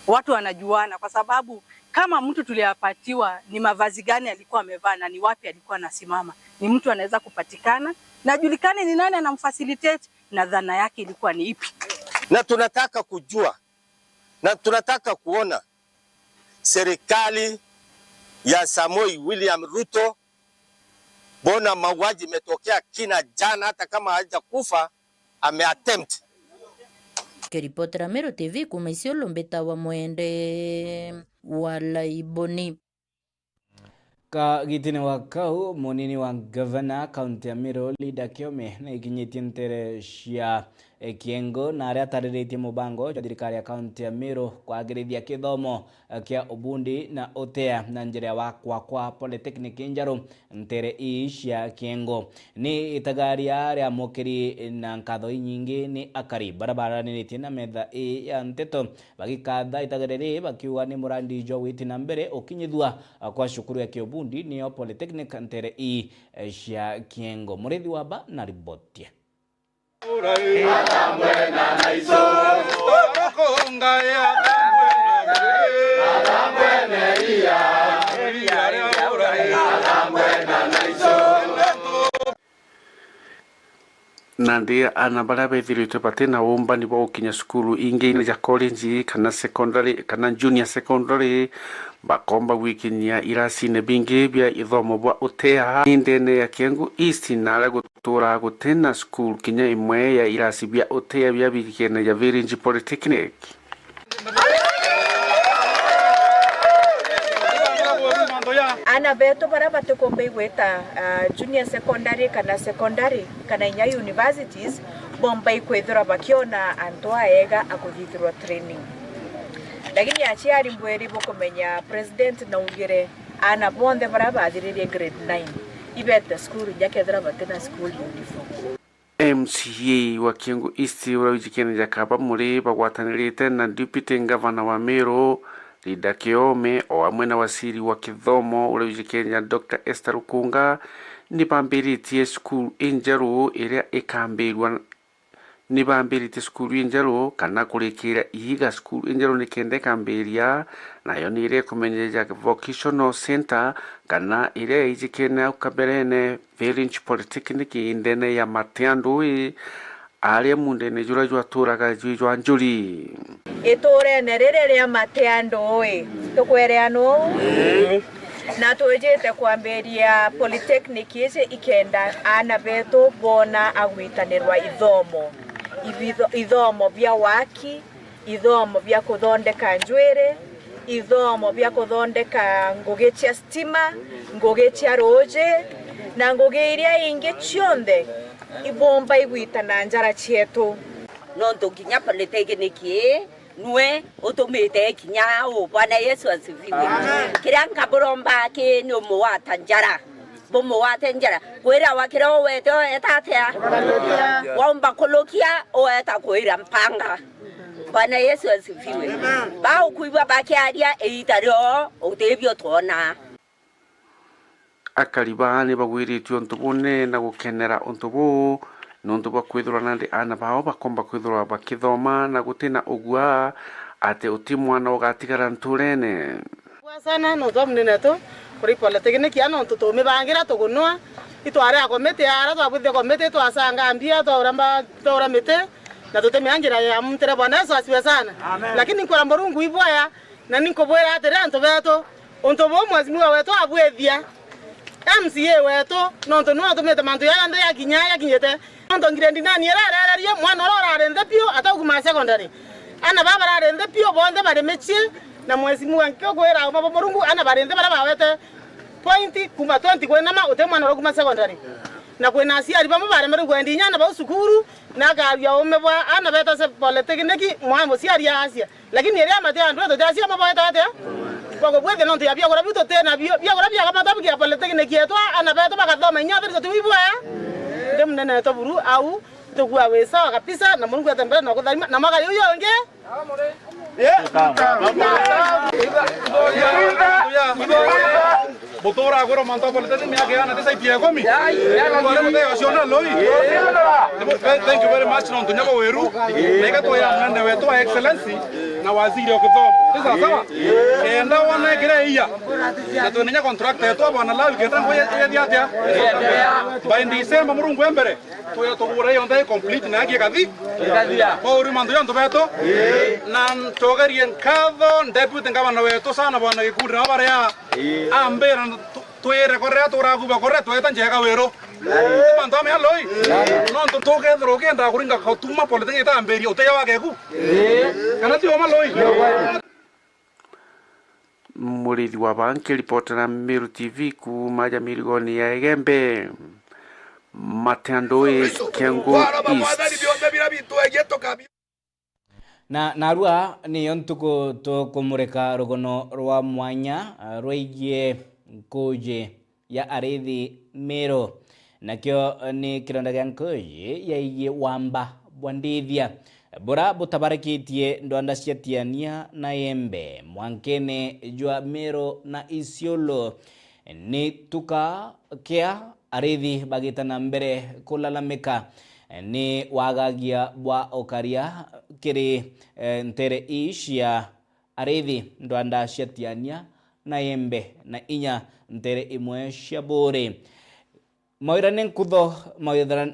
Watu wanajuana kwa sababu kama mtu tuliyapatiwa ni mavazi gani alikuwa amevaa na ni wapi alikuwa anasimama, ni mtu anaweza kupatikana na julikane ni nani anamfacilitate na dhana yake ilikuwa ni ipi. Na tunataka kujua na tunataka kuona serikali ya Samoei William Ruto, bona mauaji imetokea Kina jana, hata kama hajakufa ameattempt. Keripotera Meru TV kuma Isiolo mbeta wa mwende wala iboni. Ka gitine wa kau monini wa governor county ya Meru Lida Kiome na ikinyitie ntere cia Kiengo na aria tariritie mubango wa thirikari ya county ya Meru kwagirithia kithomo kia ubundi na utea na njira wa kwa polytechnic njaru ntere cia Kiengo ni itagaria aria mukiri na nkatho nyingi ni akari barabara ni tina metha ya nteto bagikatha itagariri bakiuga ni murandi jo witi na mbere ukinyithua kwa shukuru ya kiobundi ni polytechnic ntere cia Kiengo. Murithi wa ba na ribotia Nandia ana bara bethirite batena womba ni bo kinya skulu ingi ya college kana secondary kana junior secondary bakomba wikinya irasi ne bingi bya ithomo bwa utea indene ya Kiengo East na gutura gutena school kinya imwe ya irasi bya utea bya bikene ya Virinji Polytechnic. Ana beto bara batukombe gweta junior secondary kana inya universities bomba kwethura bakiona antoa ega akuthithirwa training. Lakini aciari mbweri bokumenya president na ugire ana bonde bara bathiririe grade 9 ibete school yakethura batena school uniform. MCA wa Kiengo East urawikene jakaba muri bagwatanirite na deputy governor wa Meru Lida Kiome o amwe na wasiri wa kithomo urawikene Dr. Esther Ukunga ni bambiritie school injaru iria ikambirwa ni bambiritie school injaru kana kurekera ihiga school injaru ni kende kambiria nayo ni ile kumenyeja vocational center kana ile ijikene ukaberene Virinji Polytechnic indene ya Matiandu aria mundene jura jwa turaga jwa njuri itore nerere ya Matiandu tukwereano na tujete kwamberia Polytechnic ise ikenda ana beto bona agwitanirwa ithomo bya waki, ithomo bya kuthondeka njwire, ithomo bya kuthondeka ngugi cia stima, ngugi cia roje na ngugi iria ingi cionthe ibomba igwitana njara cietu no nginya Polytechnic nwe utumite kinya Bwana Yesu asifiwe. Kiria ngaburomba ki ni umuwata njara bomuwate njara kwira wakira wete etatea womba kolokia oeta kwira mpanga. Bwana Yesu asifiwe. Ba ukuiba bakiaria eitario utebyo tona akaribane bagwiritio ntubune na gukenera untubu nondu bakwithura nandi ana bao bakomba kwithura bakithoma na gutena ugwa ate utimwana ugatigara nturene sana no thomne neto kuri Polytechnic ano tutume bangira tugunwa itware akomete ara twabuthe komete twasanga mbia twaura mete na tutemea njira ya mtere Bwana Yesu asiwe sana. Lakini nkora Murungu ibwaya na ninkobwera atere anto beto onto bo mwazimwa wetu abwethia MCA wetu nonto no tumete mantu ya ndo ya kinyaya kinyete nonto ngirendi nani era rie mwana ora rende pio ataguma secondary ana baba rende pio bonde bare mechi na mwezimwa nkogwera baba Murungu ana barende bara bawete point kuma 20 kwena ma utemwana ro kuma secondary na kwena asiari bamwe bare mere gwendi nyana ba sukuru na garia omebwa ana beta se polytechnic mwamo siari ya asia lakini ere amate andro to asia mabwa tate kwa bwethe nonto ya biagora bito tena biagora kama tabu ya polytechnic yetu ana beta bakathoma nyathe to tuibwa ndemne na to buru au to gwa wesa kabisa na Mungu atembele na kudhalima na maka yoyo nge Botora agora monta polytechnic miaka ana tesa ipia komi. Thank you very much non tunyabo weru. Nega to ya mnande wetu wa excellency na waziri wa kithomo. Tesa sawa? Enda wana gire iya. Na tunenya contract yetu bwana lawi kenda ngoya dia. By December Murungu embere. Tuya to bure yonda complete na agi kathi. Kwa uri mando yanto beto. Na togari enkado deputy ngabana wetu sana bwana gikundi na bare ya. Ambera tuere korre turaguba korre tueta njega wero. Mando ame aloi. Non to ke droge nda kuringa khatuma polytechnic ta amberi uteya wake ku. Kana ti oma loi. Murithi wa banki ripota na Meru TV ku maja miligoni ya Egembe Matandoe Kiangu East na narua ni yontuko to kumureka rogono rwa mwanya rwaigie koje ya Arithi Meru nakyo ni kironda gya koje ya iye wamba bwandithia bora butabarakitie ndwanda ciatiania na Embe mwankene jwa Meru na Isiolo ni tuka kia Arithi bagitana mbere kulalamika ni wagagia bwa okaria kiri ntere ishia Arithi ndwanda ciatiania na Embe na inya ntere imwe cia bure Moirane nkutho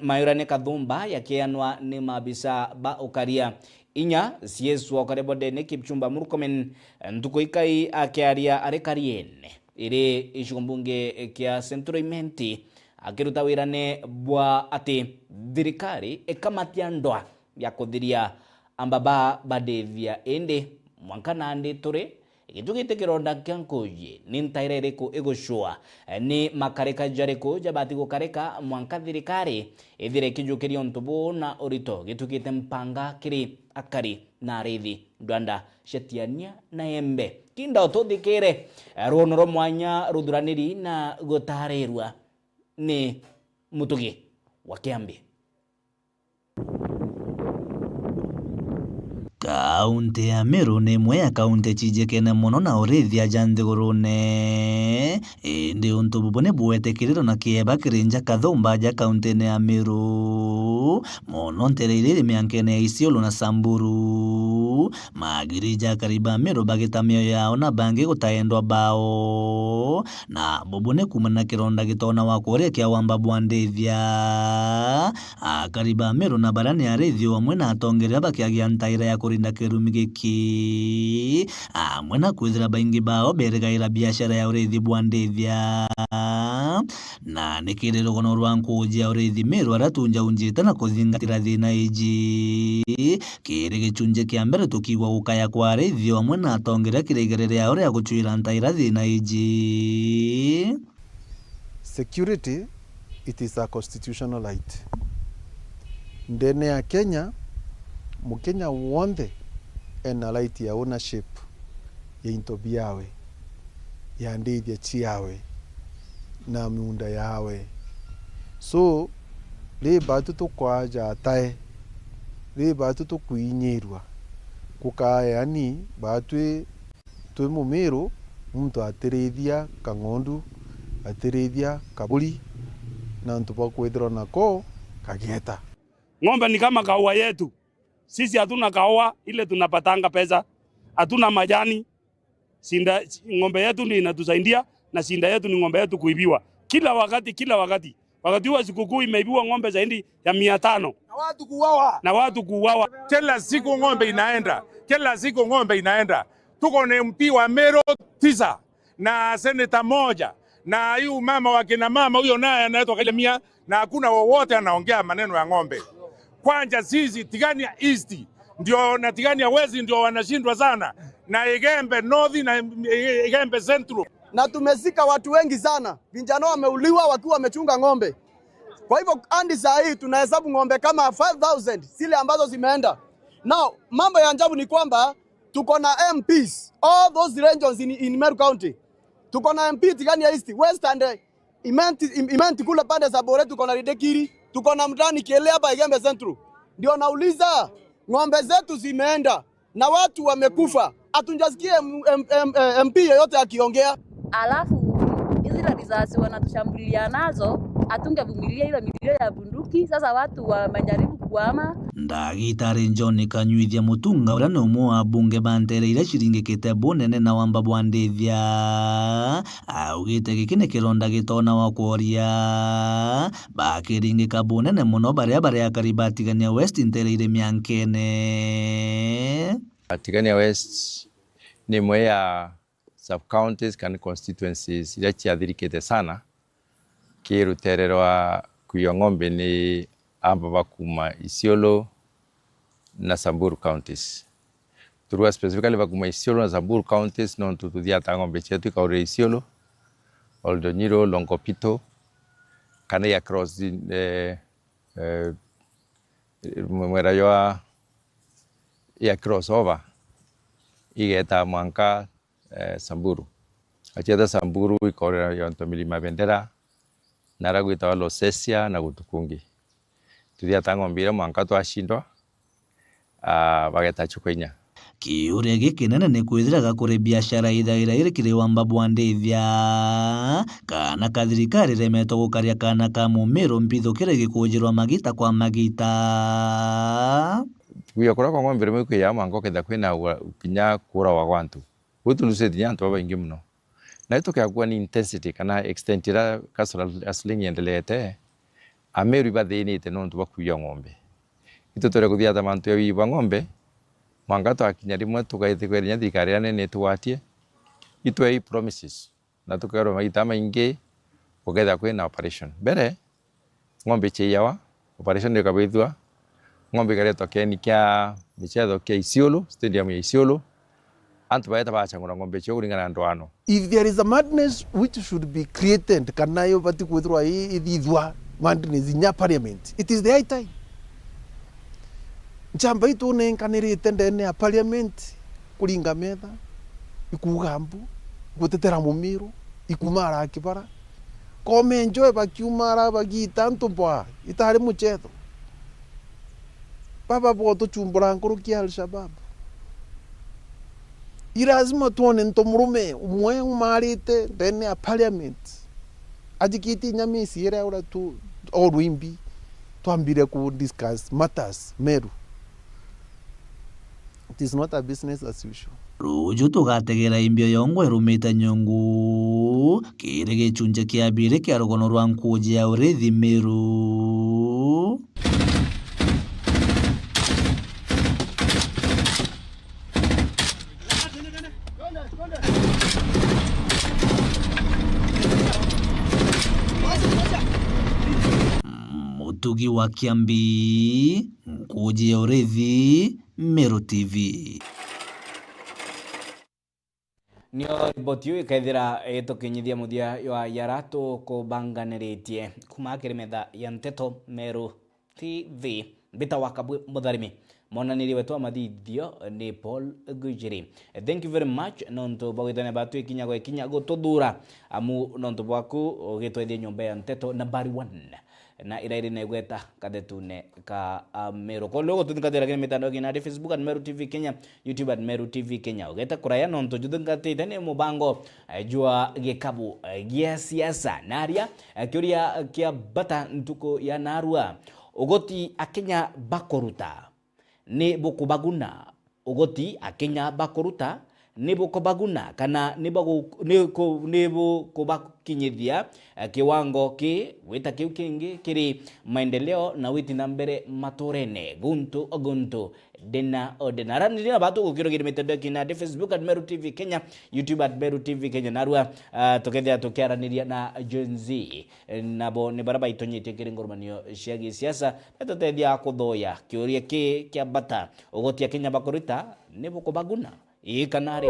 Moirane kathumba yakianwa ni mabisa ba okaria inya siesu okarebode ne Kipchumba Murkomen ntuko ikai akiaria arekariene ire ishumbunge kia Central Imenti akiruta wirane bwa ati thirikari ekamatia ndoa ya kuthiria ambaba badethia ende mwankana ande turi igitugite kironda kyankoje ni ntairereko egoshua ni makareka jareko jabati gukareka mwanka thirikari ithire kijukirio ntubu na orito gitugite mpanga kiri akari na Arithi ndwanda ciatiania na Embe kinda tuthikire ronoro mwanya ruthuraniri na gutarirwa ni Mutugi wa Kiambi. Kaunti ya Meru ni imwe ya kaunti cijekene muno na urithia janthigurune indi untu bubone bwetekiriro na kieba kirinja kathumba ja kaunti ya Meru muno ntereire miankene ya Isiolo na Samburu magirija kariba Meru bagita mioyo yao na bangi gutaendwa bao na bubone kumana kironda gitona wa kuria kia wamba bwandithia kariba Meru na barani Arithi wamwe na atongeria bakiagia ntaira ya kurinda kirumi giki mwena kwithira baingi bao beregaira biashara ya Arithi bwandithia na nikiriro gono rwankujia Arithi Meru aratunja unjita na kuthingatira thina iji kiri gichunje kia mbere tukigwa gukaya kwa Arithi wamwe na atongeria kiregerere ya uria guchuira ntaira thina iji. Security, it is a constitutional right. Ndene ya Kenya, Mukenya wonde ena right ya ownership ya intobi yawe, ya ndithia chiawe, na miunda yawe. So, le batu tukwaja atae, le batu tukuinyirwa. Kukaya yani, batu tue Mumeru, mtu atirithia kangondu, atirithia kaburi, na ntupa kwethira nako kagieta. Ng'ombe ni kama kaua yetu. Sisi hatuna kaua ile tunapatanga pesa. Hatuna majani. Ng'ombe yetu ndio inatusaidia na sinda yetu ni ng'ombe yetu kuibiwa. Kila wakati Wakati wa sikukuu imeibiwa ng'ombe zaidi ya 500 na watu kuuawa. Kila siku ng'ombe inaenda. Tuko na MP wa Meru 9 na seneta 1 na huyu mama wa kina mama huyo naye anaitwa Kalemia, na hakuna wowote anaongea maneno ya ng'ombe. Kwanza sisi Tigania East ndio na Tigania West ndio wanashindwa sana, na Igembe North na Igembe Central. Na tumezika watu wengi sana. Vijana wameuliwa wakiwa wamechunga ng'ombe. Kwa hivyo hadi saa hii tunahesabu ng'ombe kama 5000 zile ambazo zimeenda. Now mambo ya ajabu ni kwamba tuko na MPs all those regions in Meru County. Tuko na MP Tigania East, West and Imenti kule pande za Bore, tuko na Ridekiri, tuko na Mtani Kiele hapa Igembe Central. Ndio nauliza, ng'ombe zetu zimeenda na watu wamekufa. Hatunjasikia MP yoyote akiongea. Alafu hizi risasi wanatushambulia nazo, hatungevumilia ile milio ya bunduki. Sasa watu wamejaribu kuhama. Ndagitari John Kanyuithia Mutunga uria ni umwe wa bunge bantereire ciringikite bunene na wamba bwa ndithia augite giki ni kironda gitona wa kuoria bakiringika bunene muno baria kariba Tigania West ntereire miankene. Tigania West ni mwe ya sub-counties and constituencies iria ciathirikite sana kiruterero wa kuiya ng'ombe ni amba bakuma Isiolo na Samburu counties. Turua specifically bakuma Isiolo na Samburu counties no tututhia ta ng'ombe chetu ikaure Isiolo, Oldonyiro, Lonkopito kana ya cross mwera ya crossover igeta Mwanka Samburu. Acheta Samburu ikaure yonto milima Bendera naragwita Losesia na Gutukungi. Tuthia ta ng'ombe ira Mwanka twashindwa bageta Chukwenya. Kiuria giki nene ni kwithiraga kuri biashara ithaira irikire wamba bwa ndithia kana kathirikari remeto gukaria kana ka Mumiru mpithukire gikunjirwa magita kwa magita. Kuya kura kwa ng'ombe rimwe kuya Mwanka ketha kwina kinya kura wa gwantu gutu nusetia antu baingi muno na ito kya ni intensity kana extent ira kasora asling yendelete Ameru bathinite nontu bakuya ng'ombe ito tore kuthia ta mantu ya wiba ng'ombe Mwanka twakinya rimwe tugaithikweria thirikari ya nene twatie itwe promises na tukero magita maingi ugetha kwina operation mbere ng'ombe chiyawa operation ikabithwa ng'ombe karetwa keni kya michetho kya Isiolo stadium ya Isiolo antu baeta bachangura ng'ombe chio kuringana ndwano. If there is a madness which should be created kanayo bati kwithwa ithithwa madness inya parliament, it is the high time. Njamba itu nenkanirite ndene ya parliament kuringa metha ikugambu gutetera Mumiru ikumara kibara komenjoe bakiumara bagita ntubwa itari muchetho baba boto chumbura nkurukia Al-Shabaab. Lazima tuone ntomurume umwe umarite ndene ya parliament ajikiti nyamisi ira ura tu orwimbi twambire ku discuss matters Meru. It is not a business as usual. Ruju tugategera imbio yongwe rumita nyungu kire gichunje kia bire kia rugono rwa nkujia urithi Meru. Mutugi wa Kiambi nkujia urithi Meru TV. Nio riboti yu ikaithira tukinyithia muthia ya yaratu kubanganiritie kuma kiremetha ya Nteto Meru TV bita wakabu mutharimi monaniri wetu wa mathithio ni Paul Gujiri. Thank you very much nonto bagwitane batu ikinya go ikinya go tuthura amu nonto bwaku gitwethie nyumba ya Nteto nambari 1 na irairi na igweta kadetune ka Meru ko logo tuthikathira kini mitandao kina Facebook at Meru TV Kenya, YouTube at Meru TV Kenya. Ugeta kuraya nonto juthikathite ni mubango jua gikabu gia siasa naria kiuria kia bata ntuko ya narua ugoti akenya bakoruta ni bukubaguna ugoti akenya bakoruta nibo kobaguna kana nibo kubakinyithia kiwango ki wita kiu kingi kiri maendeleo na witi na mbere maturene guntu dena odena ndio batu gukirogire mitendo kina Facebook at Meru TV Kenya, YouTube at Meru TV Kenya, narua tokethia tukiaraniria na Gen Z nabo ni baraba itonyete kiri ngormanio cia gisiasa natotethia kuthoya kiuria ki kia bata ugotia Kenya bakorita nibo kubaguna ikanare